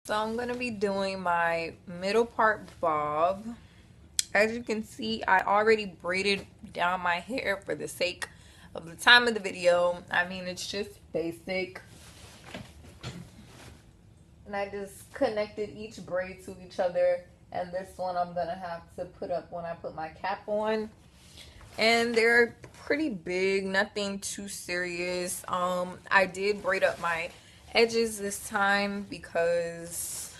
So I'm going to be doing my middle part bob. As you can see, I already braided down my hair for the sake of the time of the video. I mean, it's just basic. And I just connected each braid to each other. And this one I'm going to have to put up when I put my cap on. And they're pretty big, nothing too serious. I did braid up my edges this time because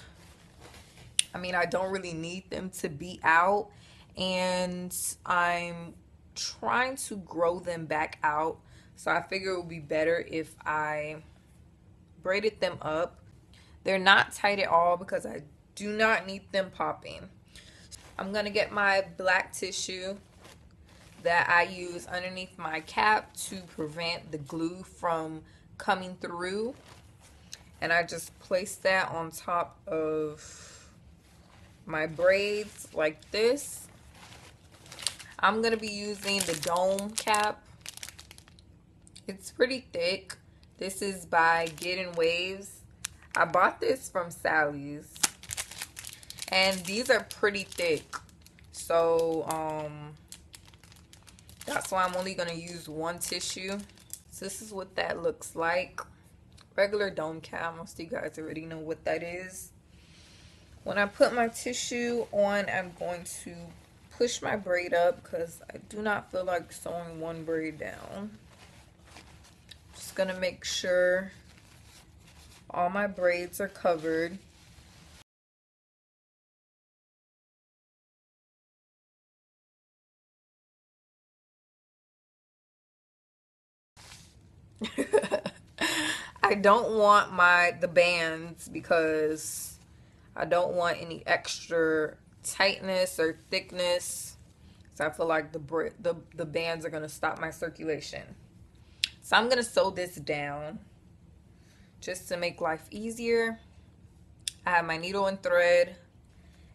I mean, I don't really need them to be out, and I'm trying to grow them back out. So I figure it would be better if I braided them up. They're not tight at all because I do not need them popping. I'm gonna get my black tissue that I use underneath my cap to prevent the glue from coming through, and I just place that on top of my braids like this. I'm gonna be using the dome cap. It's pretty thick. This is by Getting Waves. I bought this from Sally's, and these are pretty thick, so that's why I'm only gonna use one tissue. So this is what that looks like. Regular dome cap. Most of you guys already know what that is. When I put my tissue on, I'm going to push my braid up because I do not feel like sewing one braid down. Just gonna make sure all my braids are covered. I don't want the bands because I don't want any extra tightness or thickness. So I feel like the bands are gonna stop my circulation. So I'm gonna sew this down just to make life easier. I have my needle and thread,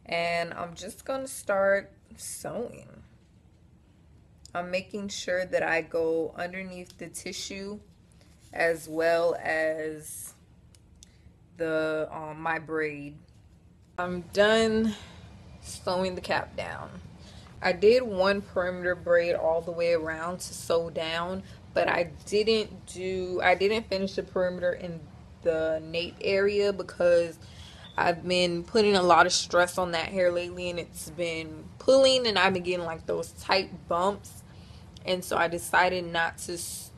and I'm just gonna start sewing. I'm making sure that I go underneath the tissue as well as the my braid. I'm done sewing the cap down. I did one perimeter braid all the way around to sew down, but I didn't finish the perimeter in the nape area because I've been putting a lot of stress on that hair lately, and it's been pulling, and I've been getting like those tight bumps, and so I decided not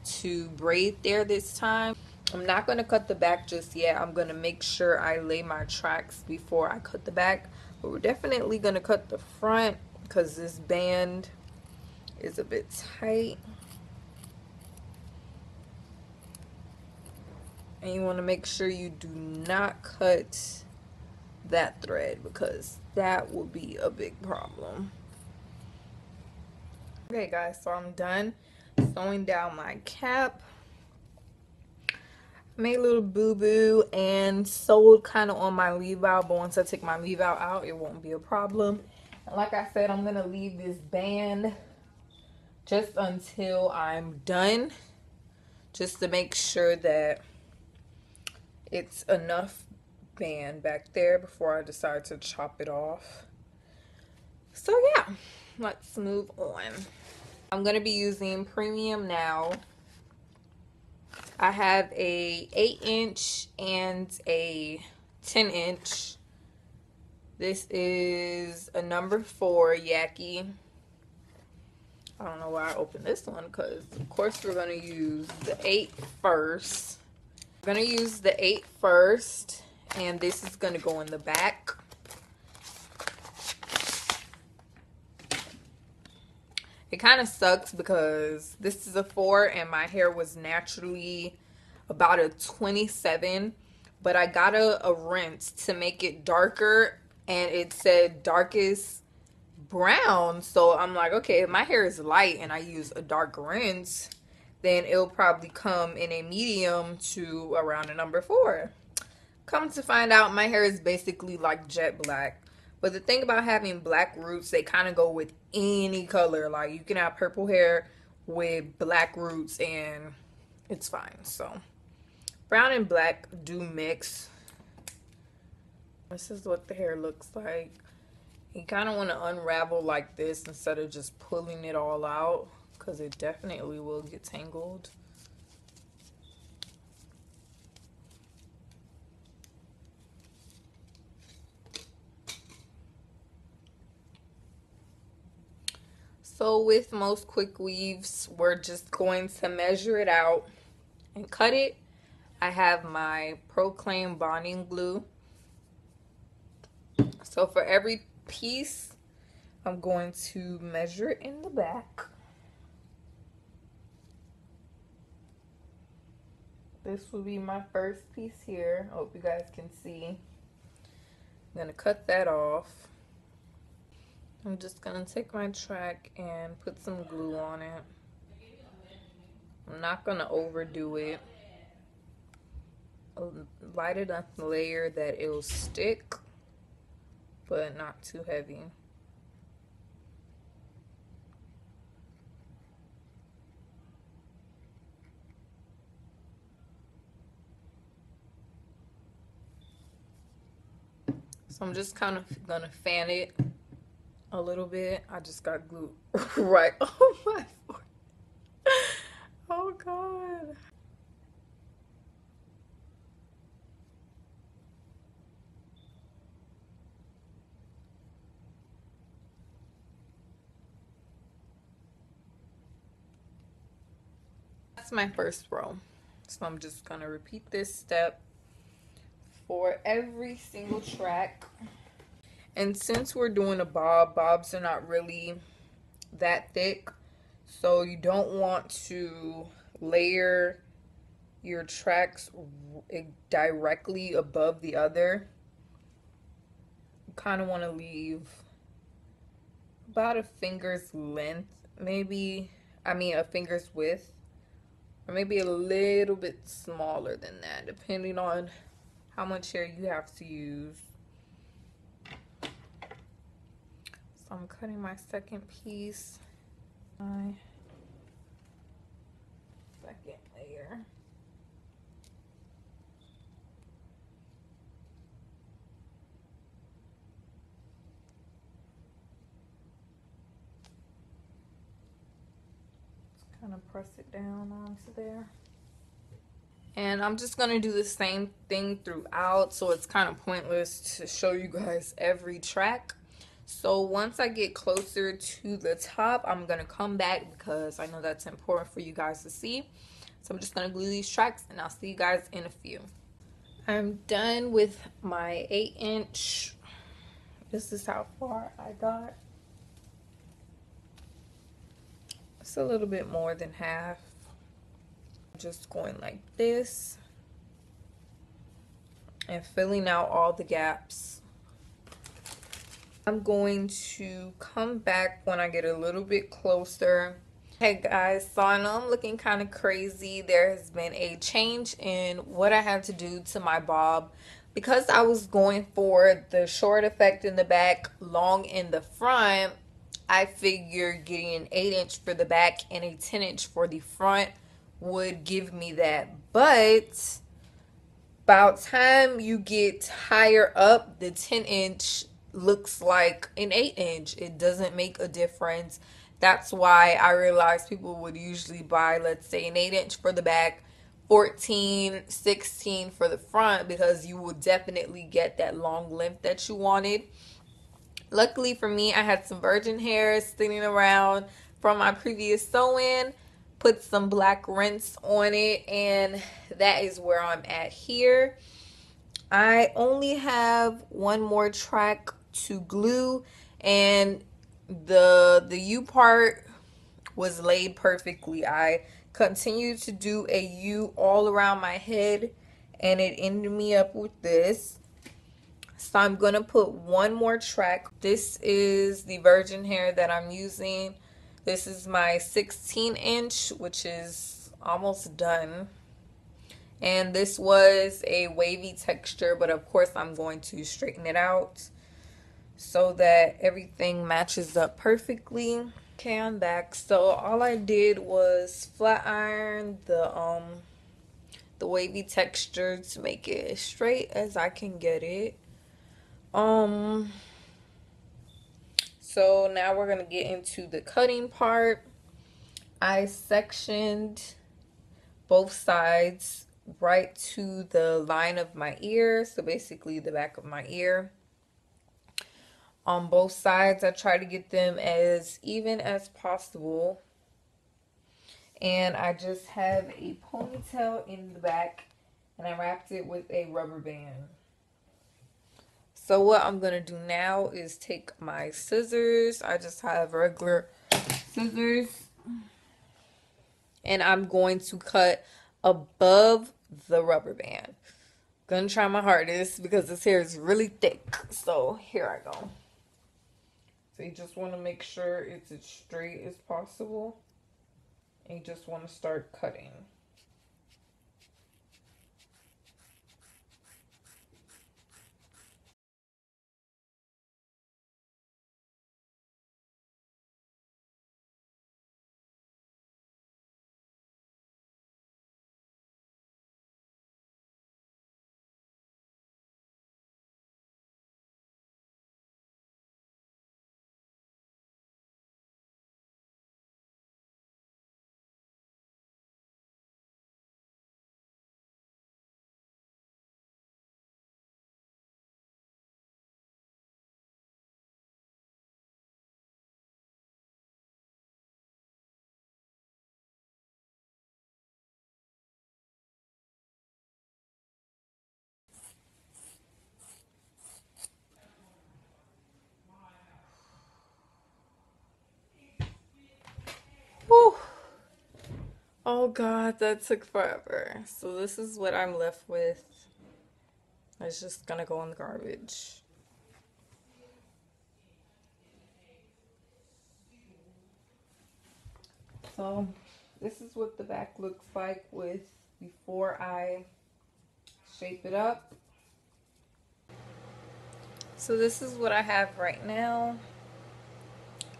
to braid there this time. I'm not going to cut the back just yet. I'm going to make sure I lay my tracks before I cut the back, but we're definitely going to cut the front because this band is a bit tight. And you want to make sure you do not cut that thread because that will be a big problem. Okay guys, so I'm done sewing down my cap. Made a little boo-boo and sewed kind of on my leave-out, but once I take my leave-out out, it won't be a problem. And like I said, I'm going to leave this band just until I'm done, just to make sure that it's enough band back there before I decide to chop it off. So yeah, let's move on. I'm going to be using Premium Now. I have a 8-inch and a 10-inch. This is a number 4 Yaki. I don't know why I opened this one because of course we're going to use the 8 first. We're going to use the 8 first, and this is going to go in the back. It kind of sucks because this is a 4 and my hair was naturally about a 27, but I got a rinse to make it darker, and it said darkest brown. So I'm like, okay, if my hair is light and I use a dark rinse, then it'll probably come in a medium to around a number 4. Come to find out, my hair is basically like jet black. But the thing about having black roots, they kind of go with any color. Like you can have purple hair with black roots and it's fine. So brown and black do mix. This is what the hair looks like. You kind of want to unravel like this instead of just pulling it all out, because it definitely will get tangled. So with most quick weaves, we're just going to measure it out and cut it. I have my Proclaim bonding glue. So for every piece, I'm going to measure it in the back. This will be my first piece here. I hope you guys can see. I'm gonna cut that off. I'm just gonna take my track and put some glue on it. I'm not gonna overdo it. Light it enough layer that it'll stick, but not too heavy. So I'm just kind of gonna fan it a little bit. I just got glue right on my forehead. Oh God. That's my first row. So I'm just gonna repeat this step for every single track. And since we're doing a bob, bobs are not really that thick, so you don't want to layer your tracks directly above the other. You kind of want to leave about a finger's length, maybe, a finger's width, or maybe a little bit smaller than that, depending on how much hair you have to use. So I'm cutting my second piece, my second layer. Just kind of press it down onto there. And I'm just going to do the same thing throughout, so it's kind of pointless to show you guys every track. So once I get closer to the top, I'm going to come back because I know that's important for you guys to see. So I'm just going to glue these tracks and I'll see you guys in a few. I'm done with my 8-inch. This is how far I got. It's a little bit more than half. Just going like this and filling out all the gaps. I'm going to come back when I get a little bit closer. Hey guys, so I know I'm looking kind of crazy. There has been a change in what I had to do to my bob. Because I was going for the short effect in the back, long in the front, I figured getting an 8-inch for the back and a 10-inch for the front would give me that. But about time you get higher up, the 10-inch looks like an 8-inch. It doesn't make a difference. That's why I realized people would usually buy, let's say, an 8-inch for the back, 14, 16 for the front, because you will definitely get that long length that you wanted. Luckily for me, I had some virgin hair sitting around from my previous sew-in. Put some black rinse on it, and that is where I'm at here. I only have one more track to glue, and the U part was laid perfectly. I continued to do a U all around my head, and it ended me up with this. So I'm gonna put one more track. This is the virgin hair that I'm using. This is my 16-inch, which is almost done. And this was a wavy texture, but of course I'm going to straighten it out so that everything matches up perfectly. Okay, I'm back. So all I did was flat iron the wavy texture to make it as straight as I can get it. Um, so now we're gonna get into the cutting part. I sectioned both sides right to the line of my ear, so basically the back of my ear. On both sides, I try to get them as even as possible. And I just have a ponytail in the back, and I wrapped it with a rubber band. So what I'm gonna do now is take my scissors. I just have regular scissors, and I'm going to cut above the rubber band. Gonna try my hardest because this hair is really thick. So here I go. So you just want to make sure it's as straight as possible, and you just want to start cutting. Whew. Oh God, that took forever. So this is what I'm left with. It's just gonna go in the garbage. So this is what the back looks like with before I shape it up. So this is what I have right now.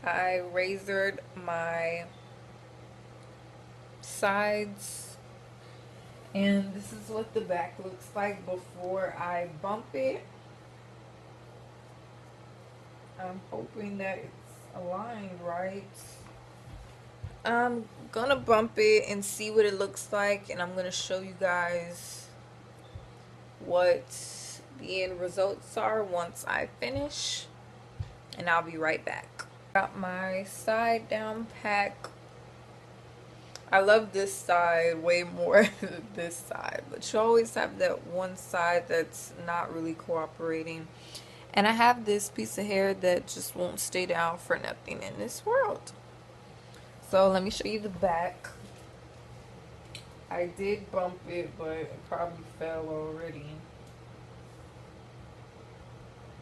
I razored my sides, and this is what the back looks like before I bump it. I'm hoping that it's aligned right. I'm gonna bump it and see what it looks like, and I'm gonna show you guys what the end results are once I finish, and I'll be right back. Got my side down pack. I love this side way more than this side, but you always have that one side that's not really cooperating. And I have this piece of hair that just won't stay down for nothing in this world. So let me show you the back. I did bump it, but it probably fell already.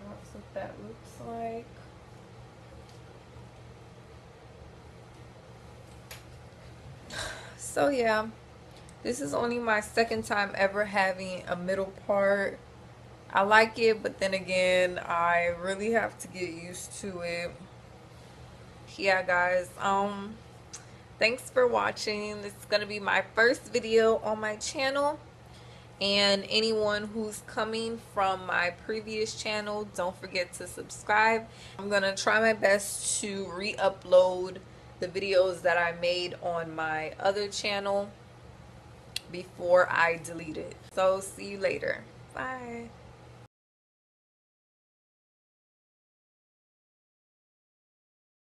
That's what that looks like. So yeah, this is only my second time ever having a middle part. I like it, but then again, I really have to get used to it. Yeah, guys, thanks for watching. This is gonna be my first video on my channel, and anyone who's coming from my previous channel, don't forget to subscribe. I'm gonna try my best to re-upload the videos that I made on my other channel before I delete it. So see you later. Bye.